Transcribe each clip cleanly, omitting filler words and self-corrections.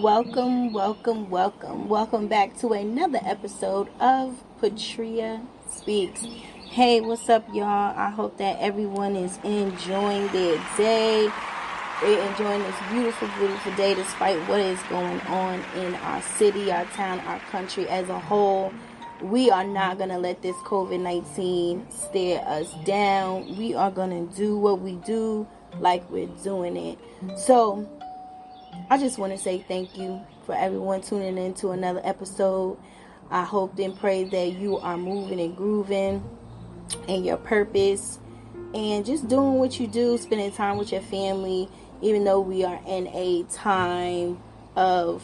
Welcome back to another episode of PatriaSpeaks. Hey, what's up, y'all? I hope that everyone is enjoying their day. They're enjoying this beautiful, beautiful day despite what is going on in our city, our town, our country as a whole. We are not going to let this COVID-19 stare us down. We are going to do what we do like we're doing it. So, I just want to say thank you for everyone tuning in to another episode. I hope and pray that you are moving and grooving in your purpose and just doing what you do, spending time with your family, even though we are in a time of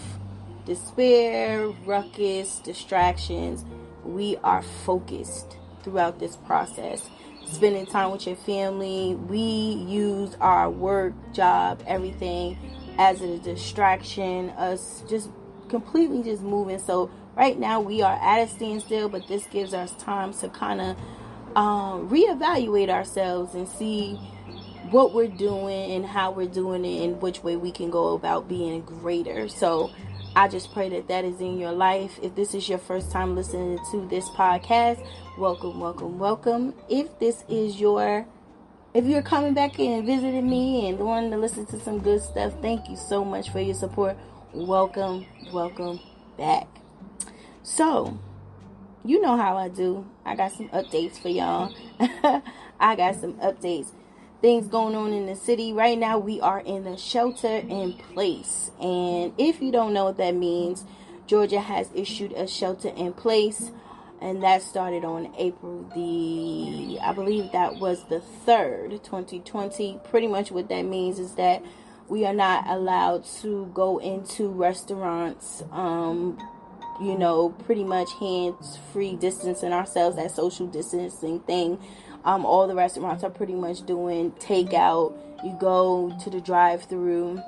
despair, ruckus, distractions. We are focused throughout this process. Spending time with your family. We use our work, job, everything as a distraction, us just completely just moving. So right now we are at a standstill, but this gives us time to kind of reevaluate ourselves and see what we're doing and how we're doing it and which way we can go about being greater. So I just pray that that is in your life. If this is your first time listening to this podcast, welcome. If you're coming back and visiting me and wanting to listen to some good stuff, thank you so much for your support. Welcome back. So, you know how I do. I got some updates for y'all. I got some updates. Things going on in the city. Right now, we are in the shelter in place. And if you don't know what that means, Georgia has issued a shelter in place. And that started on April I believe that was the 3rd, 2020. Pretty much what that means is that we are not allowed to go into restaurants, pretty much hands-free, distancing ourselves, that social distancing thing. All the restaurants are pretty much doing takeout. You go to the drive-thru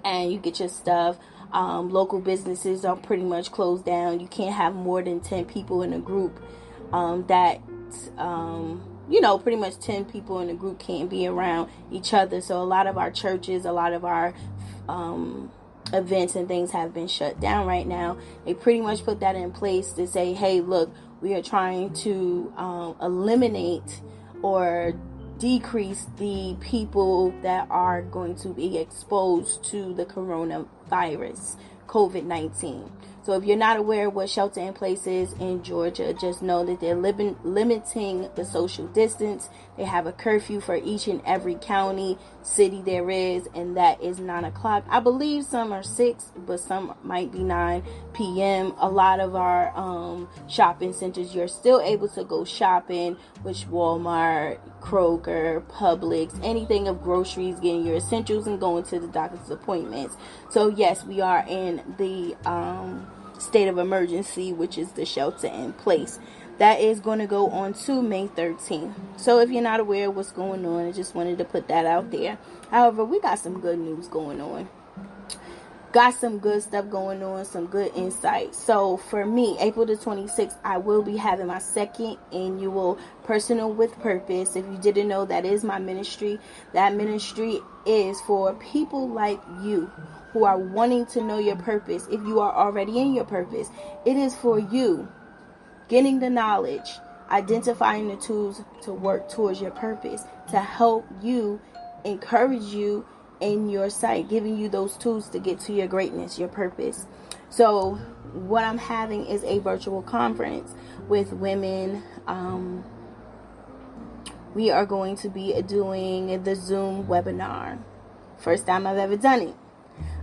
and you get your stuff. Local businesses are pretty much closed down. You can't have more than 10 people in a group. Pretty much 10 people in a group can't be around each other. So a lot of our churches, a lot of our events and things have been shut down right now. They pretty much put that in place to say, hey, look, we are trying to eliminate or decrease the people that are going to be exposed to the coronavirus, COVID-19. So if you're not aware of what shelter in place is in Georgia, just know that they're limiting the social distance. They have a curfew for each and every county, city there is, and that is 9 o'clock. I believe some are 6, but some might be 9 p.m. A lot of our shopping centers, you're still able to go shopping, which Walmart, Kroger, Publix, anything of groceries, getting your essentials and going to the doctor's appointments. So yes, we are in the state of emergency, which is the shelter in place. That is going to go on to May 13th. So if you're not aware of what's going on, I just wanted to put that out there. However, we got some good news going on. Got some good stuff going on, some good insight. So for me, April the 26th, I will be having my second annual Personal with Purpose. If you didn't know, that is my ministry. That ministry is for people like you who are wanting to know your purpose. If you are already in your purpose, it is for you getting the knowledge, identifying the tools to work towards your purpose, to help you, encourage you in your sight, giving you those tools to get to your greatness, your purpose. So what I'm having is a virtual conference with women. We are going to be doing the Zoom webinar. First time I've ever done it.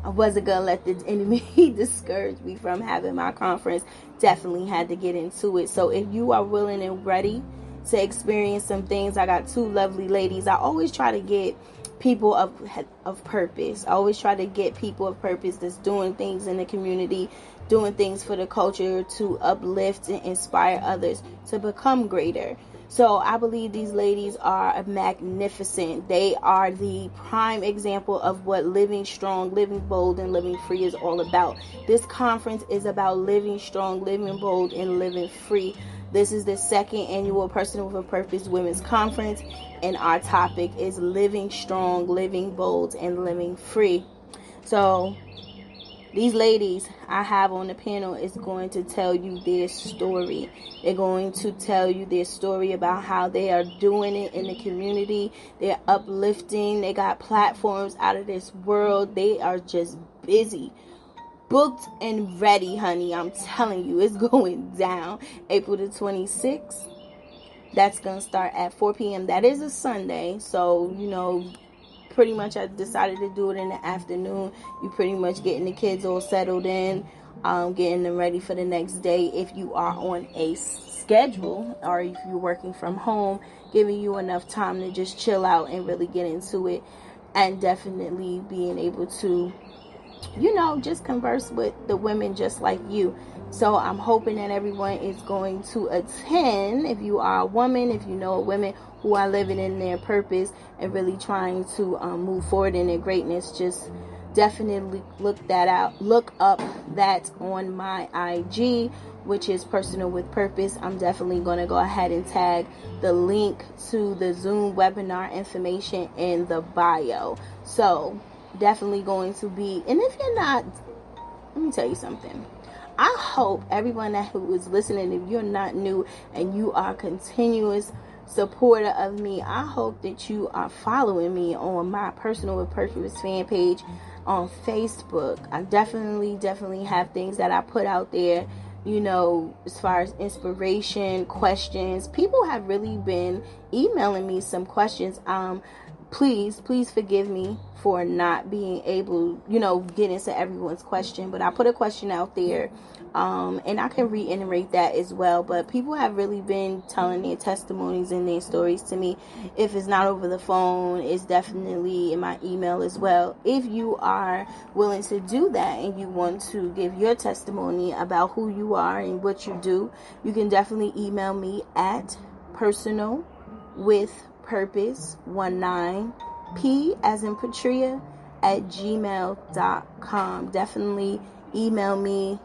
I wasn't going to let the enemy discourage me from having my conference. Definitely had to get into it. So if you are willing and ready to experience some things, I got 2 lovely ladies. I always try to get people of purpose. I always try to get people of purpose that's doing things in the community, doing things for the culture to uplift and inspire others to become greater. So I believe these ladies are magnificent. They are the prime example of what living strong, living bold, and living free is all about. This conference is about living strong, living bold, and living free. This is the second annual Personal with Purpose Women's Conference, and our topic is living strong, living bold, and living free. So These ladies I have on the panel is going to tell you their story. They're going to tell you their story about how they are doing it in the community. They're uplifting. They got platforms out of this world. They are just busy. Booked and ready, honey. I'm telling you, it's going down. April the 26th. That's going to start at 4 p.m. That is a Sunday. So, pretty much I decided to do it in the afternoon. You pretty much getting the kids all settled in, getting them ready for the next day. If you are on a schedule or if you're working from home, giving you enough time to just chill out and really get into it, and definitely being able to, just converse with the women just like you. So I'm hoping that everyone is going to attend. If you are a woman, if you know women who are living in their purpose and really trying to move forward in their greatness, just definitely look up that on my IG, which is Personal with Purpose. I'm definitely going to go ahead and tag the link to the Zoom webinar information in the bio. So definitely going to be, and if you're not, let me tell you something. I hope everyone who is listening, if you're not new and you are a continuous supporter of me, I hope that you are following me on my Personal with Purpose fan page on Facebook. I definitely have things that I put out there, as far as inspiration, questions. People have really been emailing me some questions. Please forgive me for not being able, get into everyone's question. But I put a question out there, and I can reiterate that as well. But people have really been telling their testimonies and their stories to me. If it's not over the phone, it's definitely in my email as well. If you are willing to do that and you want to give your testimony about who you are and what you do, you can definitely email me at personalwithpurpose19, P as in Patria, at gmail.com. Definitely email me.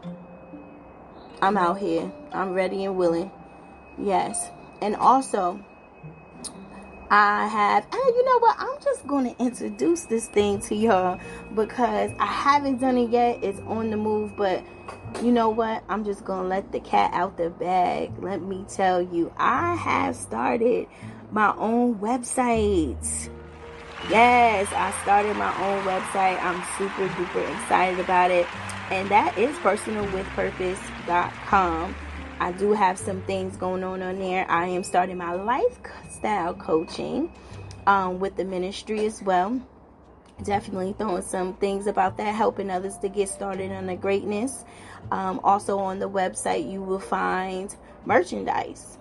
I'm out here. I'm ready and willing. Yes. And also, and you know what? I'm just going to introduce this thing to y'all because I haven't done it yet. It's on the move, but you know what? I'm just going to let the cat out the bag. Let me tell you, I have started my own website. Yes, I started my own website. I'm super duper excited about it. And that is personalwithpurpose.com. I do have some things going on there. I am starting my lifestyle coaching with the ministry as well. Definitely throwing some things about that, helping others to get started on their greatness. Also on the website, you will find merchandise.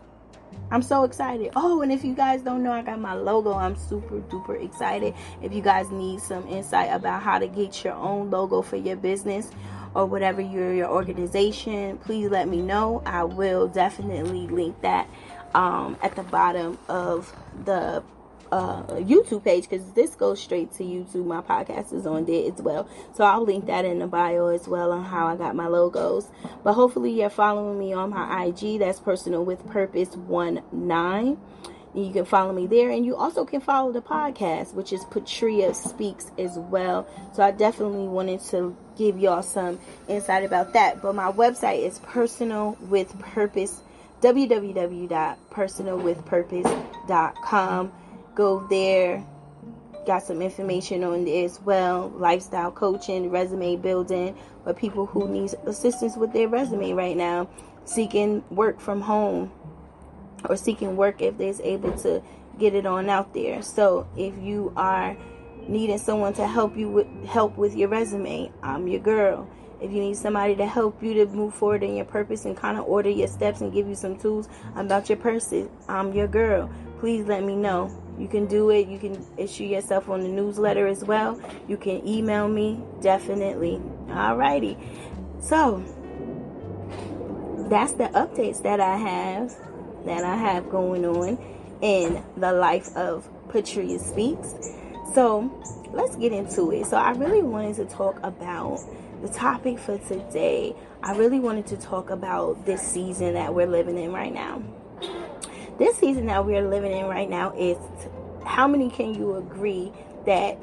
I'm so excited. Oh, and if you guys don't know, I got my logo. I'm super duper excited. If you guys need some insight about how to get your own logo for your business or whatever your organization, please let me know. I will definitely link that at the bottom of the YouTube page, because this goes straight to YouTube. My podcast is on there as well, so I'll link that in the bio as well on how I got my logos. But hopefully you're following me on my IG. That's Personal with Purpose 19. You can follow me there, and you also can follow the podcast, which is PatriaSpeaks as well. So I definitely wanted to give y'all some insight about that. But my website is Personal with Purpose, www.personalwithpurpose.com. Go there. Got some information on there as well. Lifestyle coaching, resume building for people who need assistance with their resume right now, seeking work from home or seeking work if they're able to get it on out there. So if you are needing someone to help you with your resume, I'm your girl. If you need somebody to help you to move forward in your purpose and kind of order your steps and give you some tools about your person, I'm your girl. Please let me know. You can do it. You can issue yourself on the newsletter as well. You can email me. Definitely. Alrighty. So that's the updates that I have going on in the life of PatriaSpeaks. So let's get into it. So I really wanted to talk about the topic for today. I really wanted to talk about this season that we're living in right now. This season that we're living in right now is, how many can you agree that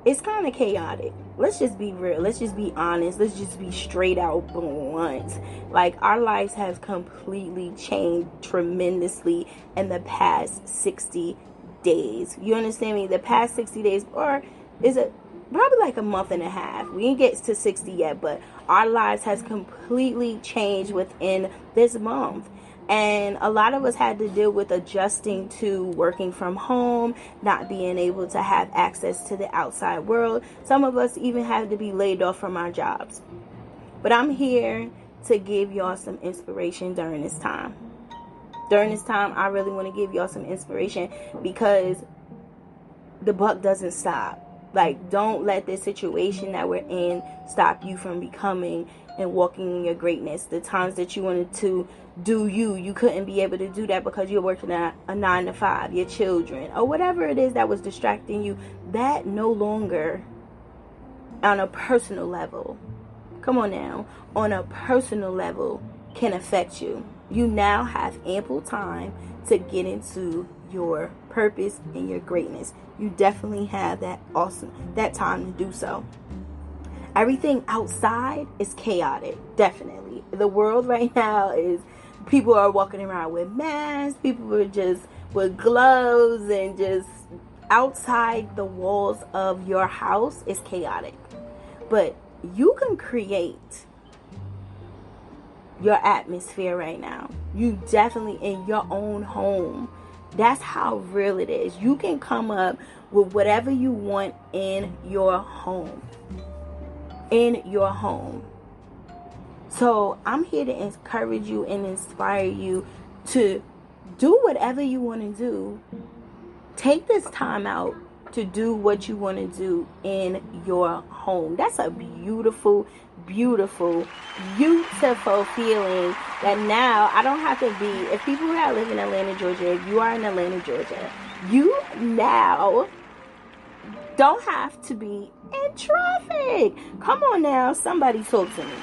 it's kind of chaotic? let's just be real. Let's just be honest. Let's just be straight out blunt. Like, our lives have completely changed tremendously in the past 60 days. You understand me? The past 60 days, or is it probably like a month and a half? We didn't get to 60 yet, but our lives has completely changed within this month. And a lot of us had to deal with adjusting to working from home, not being able to have access to the outside world. Some of us even had to be laid off from our jobs. But I'm here to give y'all some inspiration during this time. During this time, I really want to give y'all some inspiration, because the buck doesn't stop. Like, don't let this situation that we're in stop you from becoming and walking in your greatness. The times that you wanted to do you couldn't be able to do that because you're working at a 9 to 5, your children, or whatever it is that was distracting you. That no longer, on a personal level, come on now, on a personal level, can affect you. You now have ample time to get into your purpose and your greatness. You definitely have that time to do so. Everything outside is chaotic, definitely. The world right now is, people are walking around with masks, people are just with gloves, and just outside the walls of your house is chaotic. But you can create your atmosphere right now. You definitely, in your own home. That's how real it is. You can come up with whatever you want in your home. In your home. So I'm here to encourage you and inspire you to do whatever you want to do. Take this time out to do what you want to do in your home. That's a beautiful, beautiful, beautiful feeling that now I don't have to be, if people that live in Atlanta, Georgia, if you are in Atlanta, Georgia, you now don't have to be in traffic. Come on now, somebody talk to me.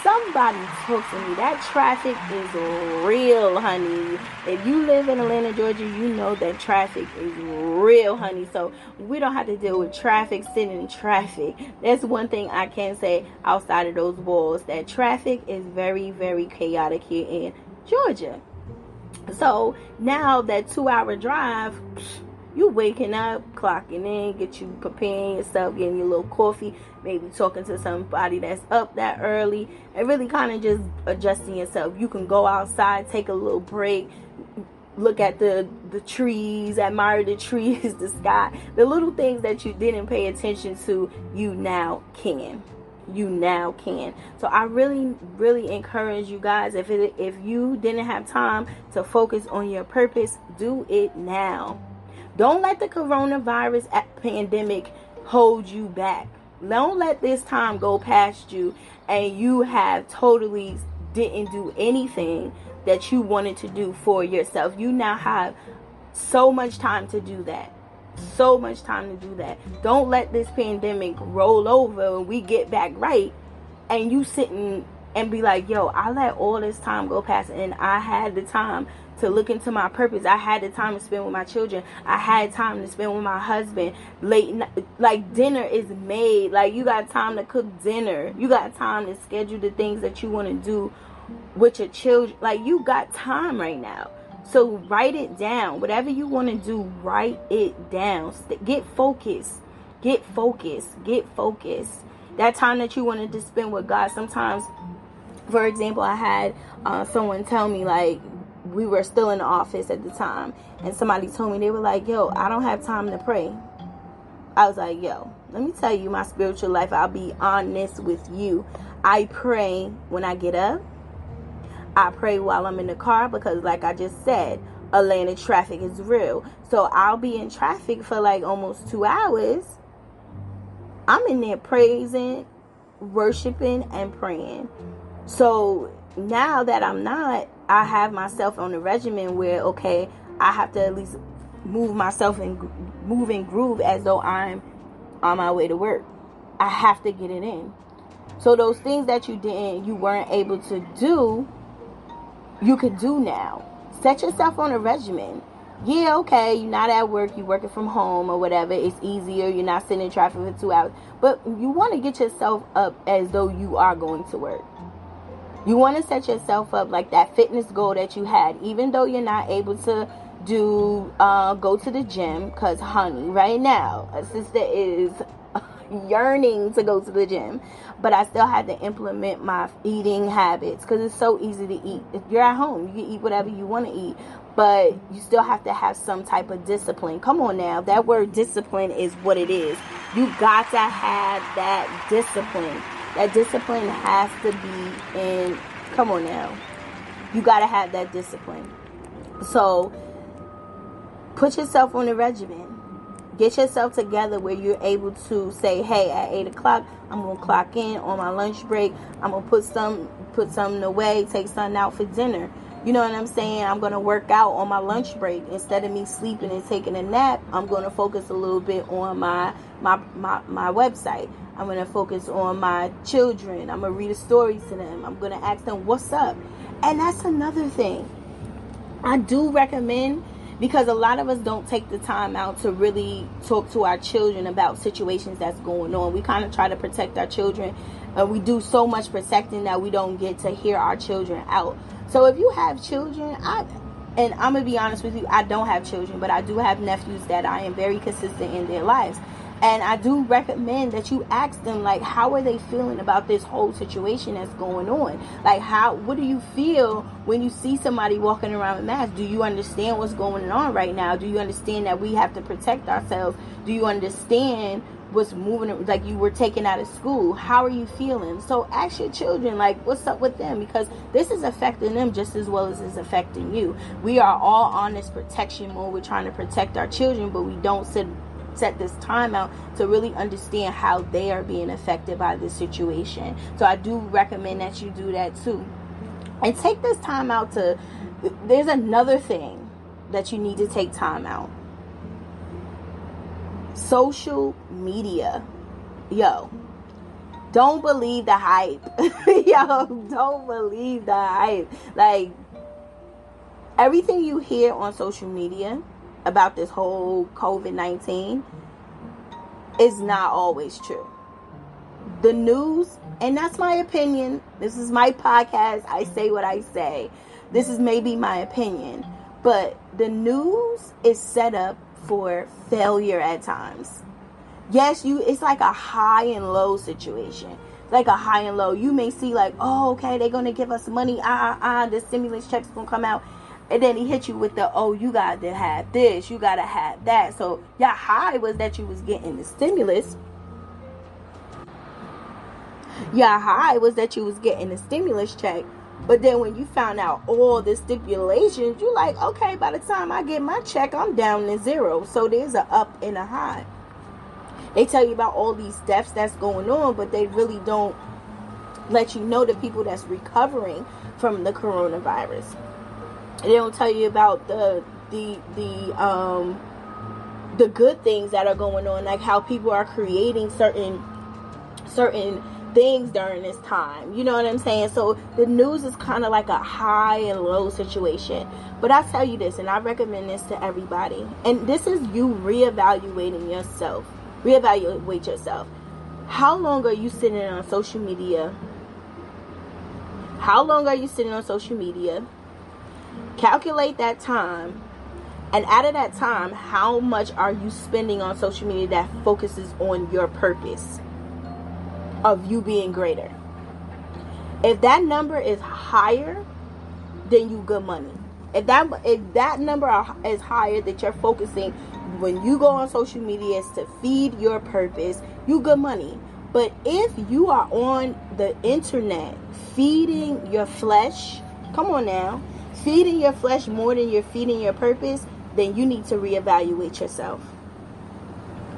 Somebody talk to me. That traffic is real, honey. If you live in Atlanta, Georgia, you know that traffic is real, honey. So we don't have to deal with traffic, sitting in traffic. That's one thing I can say outside of those walls. That traffic is very, very chaotic here in Georgia. So now that 2-hour drive, you waking up, clocking in, get you preparing yourself, getting your little coffee, maybe talking to somebody that's up that early, and really kind of just adjusting yourself. You can go outside, take a little break, look at the trees, admire the trees, the sky, the little things that you didn't pay attention to, you now can. You now can. So I really, really encourage you guys, if you didn't have time to focus on your purpose, do it now. Don't let the coronavirus pandemic hold you back. Don't let this time go past you and you have totally didn't do anything that you wanted to do for yourself. You now have so much time to do that. So much time to do that. Don't let this pandemic roll over and we get back right and you sitting and be like, yo, I let all this time go past and I had the time to look into my purpose. I had the time to spend with my children. I had time to spend with my husband. Late night, like dinner is made. Like you got time to cook dinner. You got time to schedule the things that you want to do with your children. Like you got time right now. So write it down. Whatever you want to do, write it down. Get focused. Get focused. Get focused. That time that you wanted to spend with God. Sometimes, for example, I had someone tell me, like, we were still in the office at the time, and somebody told me, they were like, yo, I don't have time to pray. I was like, yo, let me tell you my spiritual life. I'll be honest with you. I pray when I get up. I pray while I'm in the car because, like I just said, Atlanta traffic is real. So I'll be in traffic for like almost 2 hours. I'm in there praising, worshiping, and praying. So now that I'm not, I have myself on a regimen where, okay, I have to at least move myself and move and groove as though I'm on my way to work. I have to get it in. So those things that you weren't able to do, you could do now. Set yourself on a regimen. Yeah, okay, you're not at work, you're working from home or whatever. It's easier. You're not sitting in traffic for 2 hours. But you want to get yourself up as though you are going to work. You want to set yourself up like that fitness goal that you had, even though you're not able to go to the gym. Because, honey, right now, a sister is yearning to go to the gym, but I still had to implement my eating habits because it's so easy to eat. If you're at home, you can eat whatever you want to eat, but you still have to have some type of discipline. Come on now, that word discipline is what it is. You got to have that discipline. That discipline has to be in. Come on now, you got to have that discipline. So put yourself on a regimen. Get yourself together where you're able to say, hey, at 8 o'clock, I'm going to clock in on my lunch break. I'm going to put something away, take something out for dinner. You know what I'm saying? I'm going to work out on my lunch break. Instead of me sleeping and taking a nap, I'm going to focus a little bit on my website. I'm going to focus on my children. I'm going to read a story to them. I'm going to ask them, what's up? And that's another thing. I do recommend, because a lot of us don't take the time out to really talk to our children about situations that's going on. We kind of try to protect our children. We do so much protecting that we don't get to hear our children out. So if you have children, and I'm going to be honest with you, I don't have children, but I do have nephews that I am very consistent in their lives. And I do recommend that you ask them, like, how are they feeling about this whole situation that's going on? Like, what do you feel when you see somebody walking around with masks? Do you understand what's going on right now? Do you understand that we have to protect ourselves? Do you understand what's moving, like you were taken out of school? How are you feeling? So ask your children, like, what's up with them? Because this is affecting them just as well as it's affecting you. We are all on this protection mode. We're trying to protect our children, but we don't set this time out to really understand how they are being affected by this situation. So I do recommend that you do that too. And take this time out there's another thing that you need to take time out. Social media. Yo, don't believe the hype. Yo, don't believe the hype. Like, everything you hear on social media about this whole COVID-19 is not always true. The news, and that's my opinion. This is my podcast. I say what I say. This is maybe my opinion. But the news is set up for failure at times. Yes, it's like a high and low situation. Like a high and low. You may see like, oh, okay, they're going to give us money. The stimulus check's going to come out. And then he hit you with you got to have this, you got to have that. So your high was that you was getting the stimulus. Your high was that you was getting the stimulus check. But then when you found out all the stipulations, you like, okay, by the time I get my check, I'm down to zero. So there's a up and a high. They tell you about all these deaths that's going on, but they really don't let you know the people that's recovering from the coronavirus. They don't tell you about the good things that are going on, like how people are creating certain things during this time. You know what I'm saying? So the news is kind of like a high and low situation. But I tell you this, and I recommend this to everybody, and this is you reevaluating yourself. Reevaluate yourself. How long are you sitting on social media? How long are you sitting on social media? Calculate that time, and out of that time, how much are you spending on social media that focuses on your purpose of you being greater? If that number is higher, then you good money. If that number is higher, that you're focusing when you go on social media is to feed your purpose, you good money. But if you are on the internet feeding your flesh, come on now, feeding your flesh more than you're feeding your purpose, then you need to reevaluate yourself.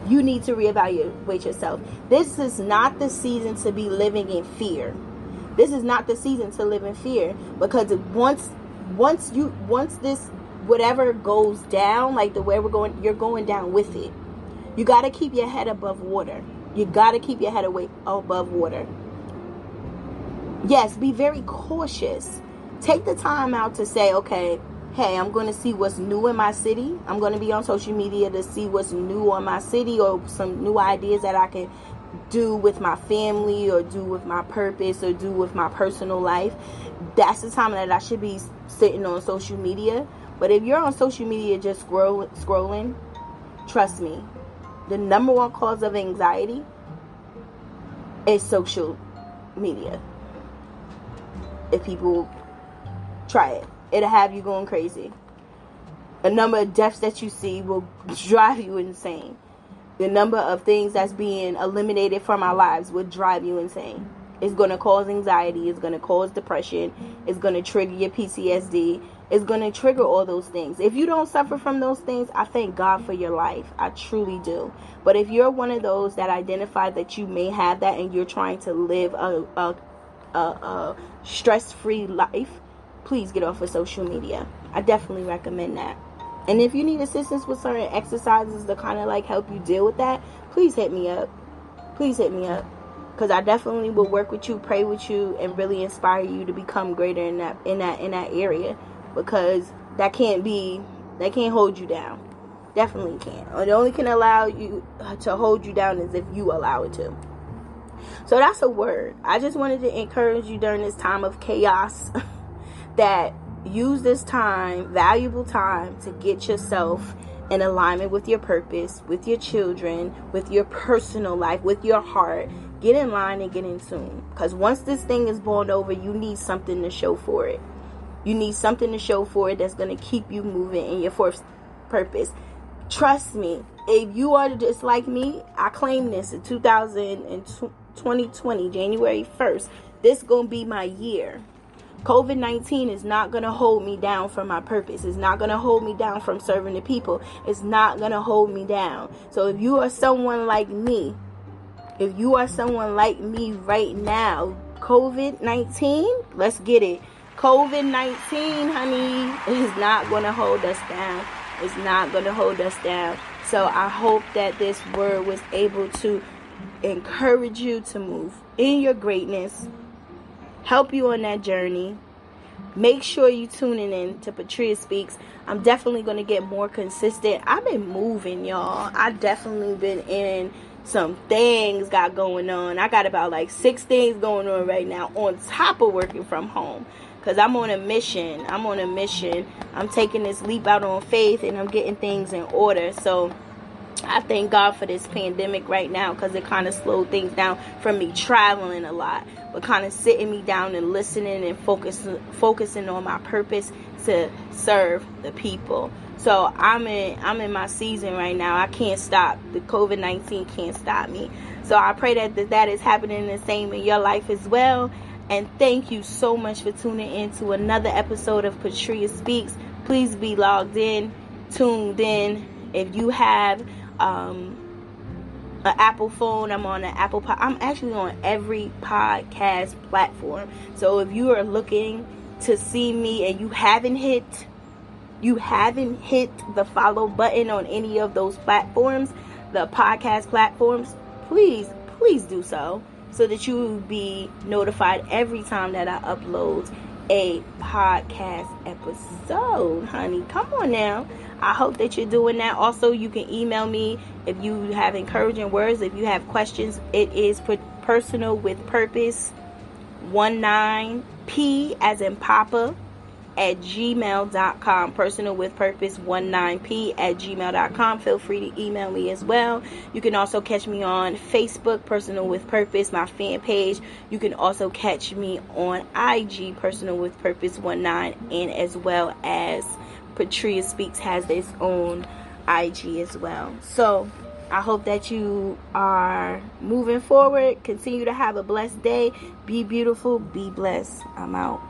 You need to reevaluate yourself. This is not the season to be living in fear. This is not the season to live in fear, because once this whatever goes down, like the way we're going, you're going down with it. You got to keep your head above water. You got to keep your head above water. Yes, be very cautious. Take the time out to say, okay, hey, I'm going to see what's new in my city. I'm going to be on social media to see what's new on my city, or some new ideas that I can do with my family, or do with my purpose, or do with my personal life. That's the time that I should be sitting on social media. But if you're on social media just scrolling, trust me, the number one cause of anxiety is social media. If people try it, it'll have you going crazy. The number of deaths that you see will drive you insane. The number of things that's being eliminated from our lives would drive you insane. It's going to cause anxiety. It's going to cause depression. It's going to trigger your PTSD. It's going to trigger all those things. If you don't suffer from those things, I thank God for your life. I truly do. But if you're one of those that identify that you may have that, and you're trying to live a stress-free life, please get off of social media. I definitely recommend that. And if you need assistance with certain exercises to kind of like help you deal with that, please hit me up. Please hit me up. Because I definitely will work with you, pray with you, and really inspire you to become greater in that area. Because that can't hold you down. Definitely can't. Or it only can allow you to hold you down is if you allow it to. So that's a word. I just wanted to encourage you during this time of chaos that use this time, valuable time, to get yourself in alignment with your purpose, with your children, with your personal life, with your heart. Get in line and get in tune. Because once this thing is blown over, you need something to show for it. You need something to show for it that's going to keep you moving in your fourth purpose. Trust me, if you are just like me, I claim this in 2020, January 1st. This is going to be my year. COVID-19 is not going to hold me down from my purpose. It's not going to hold me down from serving the people. It's not going to hold me down. So if you are someone like me, right now, COVID-19, let's get it. COVID-19, honey, is not going to hold us down. It's not going to hold us down. So I hope that this word was able to encourage you to move in your greatness, help you on that journey. Make sure you tuning in to PatriaSpeaks. I'm definitely going to get more consistent. I've been moving, y'all. I definitely been in some things got going on. I got about like 6 things going on right now on top of working from home. Because I'm on a mission. I'm taking this leap out on faith, and I'm getting things in order. So I thank God for this pandemic right now, because it kind of slowed things down from me traveling a lot, but kind of sitting me down and listening and focusing on my purpose to serve the people. So I'm in my season right now. I can't stop. The COVID-19 can't stop me. So I pray that is happening the same in your life as well. And thank you so much for tuning in to another episode of PatriaSpeaks. Please be logged in, tuned in. If you have an Apple phone, I'm on an Apple I'm actually on every podcast platform. So if you are looking to see me and you haven't hit the follow button on any of those platforms, the podcast platforms, please do so that you will be notified every time that I upload a podcast episode, honey. Come on now. I hope that you're doing that. Also, you can email me if you have encouraging words, if you have questions. It is Personalwithpurpose 19P as in Papa @gmail.com. Personalwithpurpose 19P @gmail.com. Feel free to email me as well. You can also catch me on Facebook, Personal with Purpose, my fan page. You can also catch me on IG, Personal with Purpose 19, and as well as PatriaSpeaks has its own IG as well. So I hope that you are moving forward. Continue to have a blessed day. Be beautiful. Be blessed. I'm out.